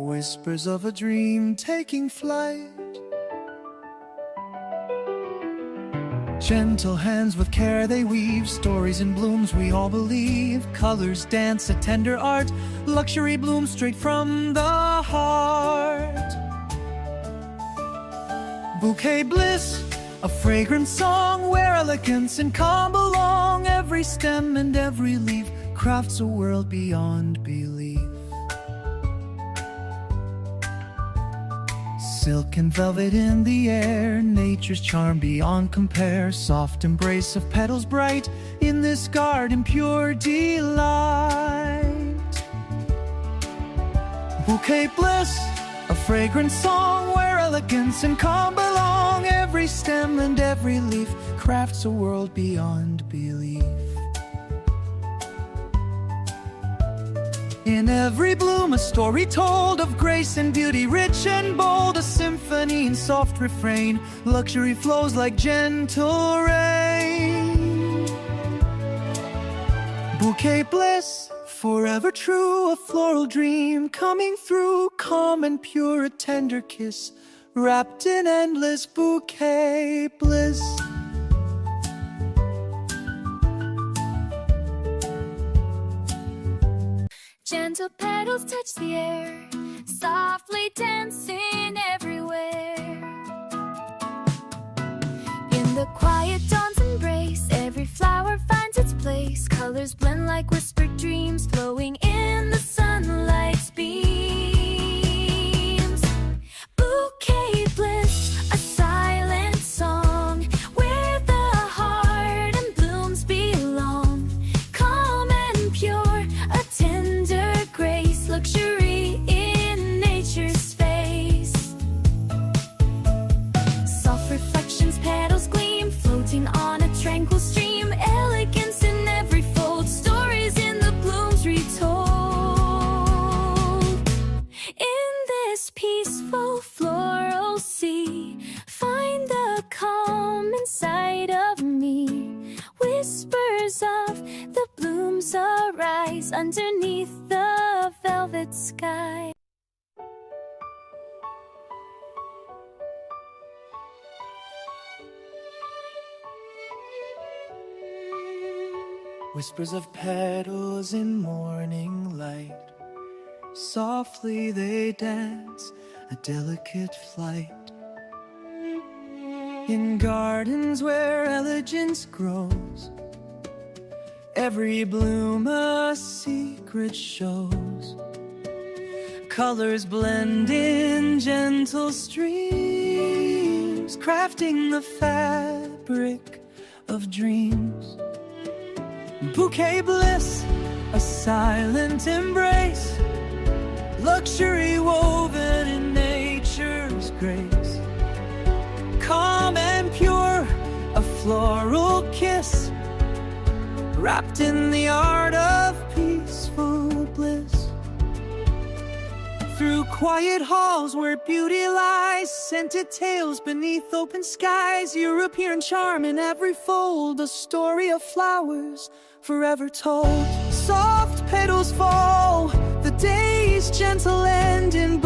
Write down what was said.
whispers of a dream taking flight. Gentle hands with care they weave, stories in blooms we all believe. Colors dance a tender art, luxury blooms straight from the heart. Bouquet bliss, a fragrant song where elegance and calm belong. Every stem and every leaf crafts a world beyond belief. Silk and velvet in the air, nature's charm beyond compare. Soft embrace of petals bright, in this garden pure delight. Bouquet bliss, a fragrant song where elegance and calm belong. Every stem and every leaf crafts a world beyond belief. In every bloom a story told of grace and beauty, rich and bold. A symphony in soft refrain, luxury flows like gentle rain. Bouquet bliss, forever true, a floral dream coming through. Calm and pure, a tender kiss, wrapped in endless bouquet bliss. Gentle petals touch the air, softly dancing everywhere. In the quiet dawn's embrace, every flower finds its place. Colors blend like whispered dreams, flowing in the sunlight's beams. Bouquet bliss, a silent song where the heart and blooms belong. Calm and pure, a tender grace, luxury in nature's face. Soft reflections, petals gleam, floating on a tranquil stream. Elegance in every fold, stories in the blooms retold. In this peaceful floral sea, find the calm inside of me. Whispers of the blooms arise underneath the velvet sky. Whispers of petals in morning light, softly they dance a delicate flight. In gardens where elegance grows, every bloom a secret shows. Colors blend in gentle streams, crafting the fabric of dreams. Bouquet bliss, a silent embrace, luxury woven in nature's grace. Calm and pure, a floral kiss, wrapped in the art of peaceful bliss. Through quiet halls where beauty lies, scented tales beneath open skies. European charm in every fold, a story of flowers forever told. Soft petals fall, the day's gentle air